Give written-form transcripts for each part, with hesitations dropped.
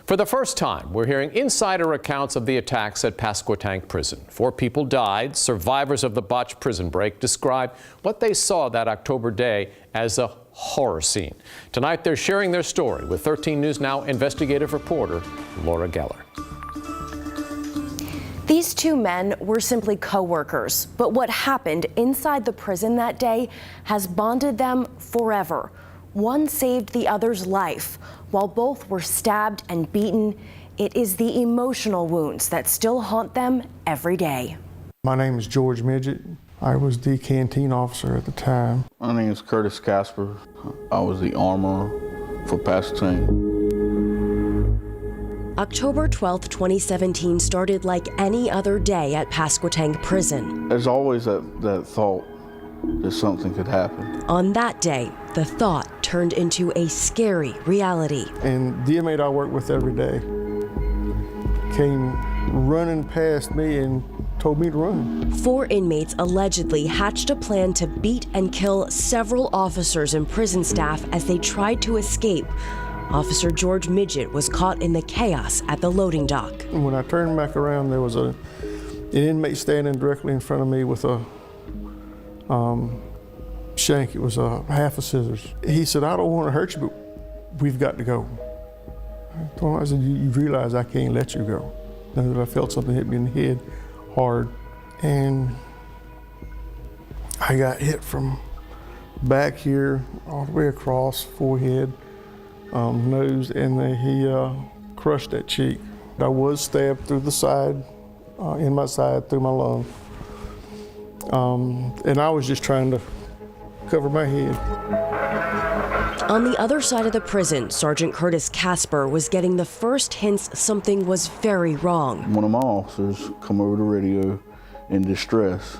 For the first time, we're hearing insider accounts of the attacks at Pasquotank Prison. 4 people died. Survivors of the botched prison break describe what they saw that October day as a horror scene. Tonight, they're sharing their story with 13 News Now investigative reporter Laura Geller. These 2 men were simply co-workers, but what happened inside the prison that day has bonded them forever. One saved the other's life. While both were stabbed and beaten, it is the emotional wounds that still haunt them every day. My name is George Midget. I was the canteen officer at the time. My name is Curtis Casper. I was the armorer for Pasquotank. October 12, 2017 started like any other day at Pasquotank Prison. There's always that thought that something could happen. On that day, the thought turned into a scary reality. And the inmate I work with every day came running past me and told me to run. 4 inmates allegedly hatched a plan to beat and kill several officers and prison staff as they tried to escape. Officer George Midget was caught in the chaos at the loading dock. And when I turned back around, there was an inmate standing directly in front of me with a shank. It was a half a scissors. He said, "I don't want to hurt you, but we've got to go." I told him, I said, you realize I can't let you go. And I felt something hit me in the head hard. And I got hit from back here all the way across, forehead, nose, and then he crushed that cheek. I was stabbed through the side, in my side, through my lung. And I was just trying to cover my head. On the other side of the prison, Sergeant Curtis Casper was getting the first hints something was very wrong. One of my officers come over the radio in distress,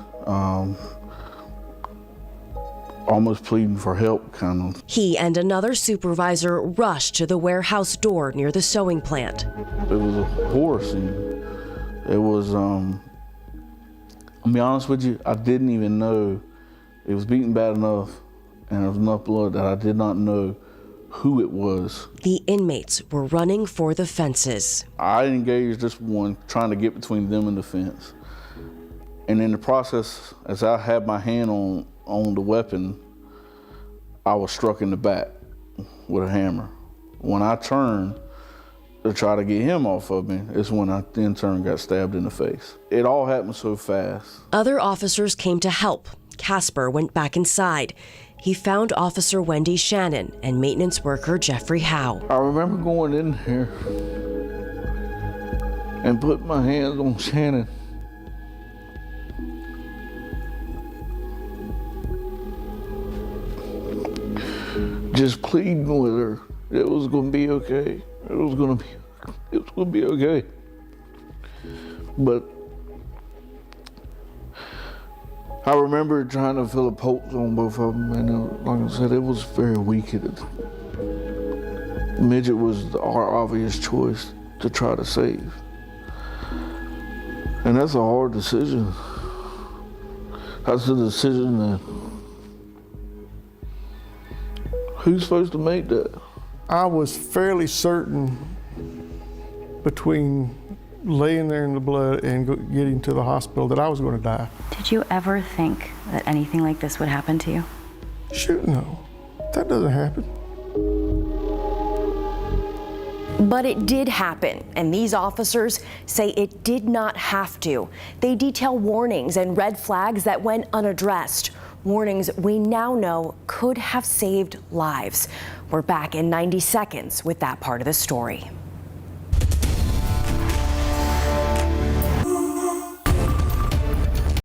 almost pleading for help, kind of. He and another supervisor rushed to the warehouse door near the sewing plant. It was a horror scene. It was, I'll be honest with you, I didn't even know. It was beaten bad enough and there was enough blood that I did not know who it was. The inmates were running for the fences. I engaged this one trying to get between them and the fence. And in the process, as I had my hand on the weapon, I was struck in the back with a hammer. When I turned to try to get him off of me, is when I in turn got stabbed in the face. It all happened so fast. Other officers came to help. Casper went back inside. He found Officer Wendy Shannon and maintenance worker Jeffrey Howe. I remember going in there and putting my hands on Shannon. Just pleading with her. It was gonna be okay. It was gonna be okay. But I remember trying to fill a pulse on both of them, and like I said, it was very weak. Midget was our obvious choice to try to save. And that's a hard decision. That's a decision that, who's supposed to make that? I was fairly certain between laying there in the blood and getting to the hospital that I was going to die. Did you ever think that anything like this would happen to you? Shoot, no. That doesn't happen. But it did happen, and these officers say it did not have to. They detail warnings and red flags that went unaddressed. Warnings we now know could have saved lives. We're back in 90 seconds with that part of the story.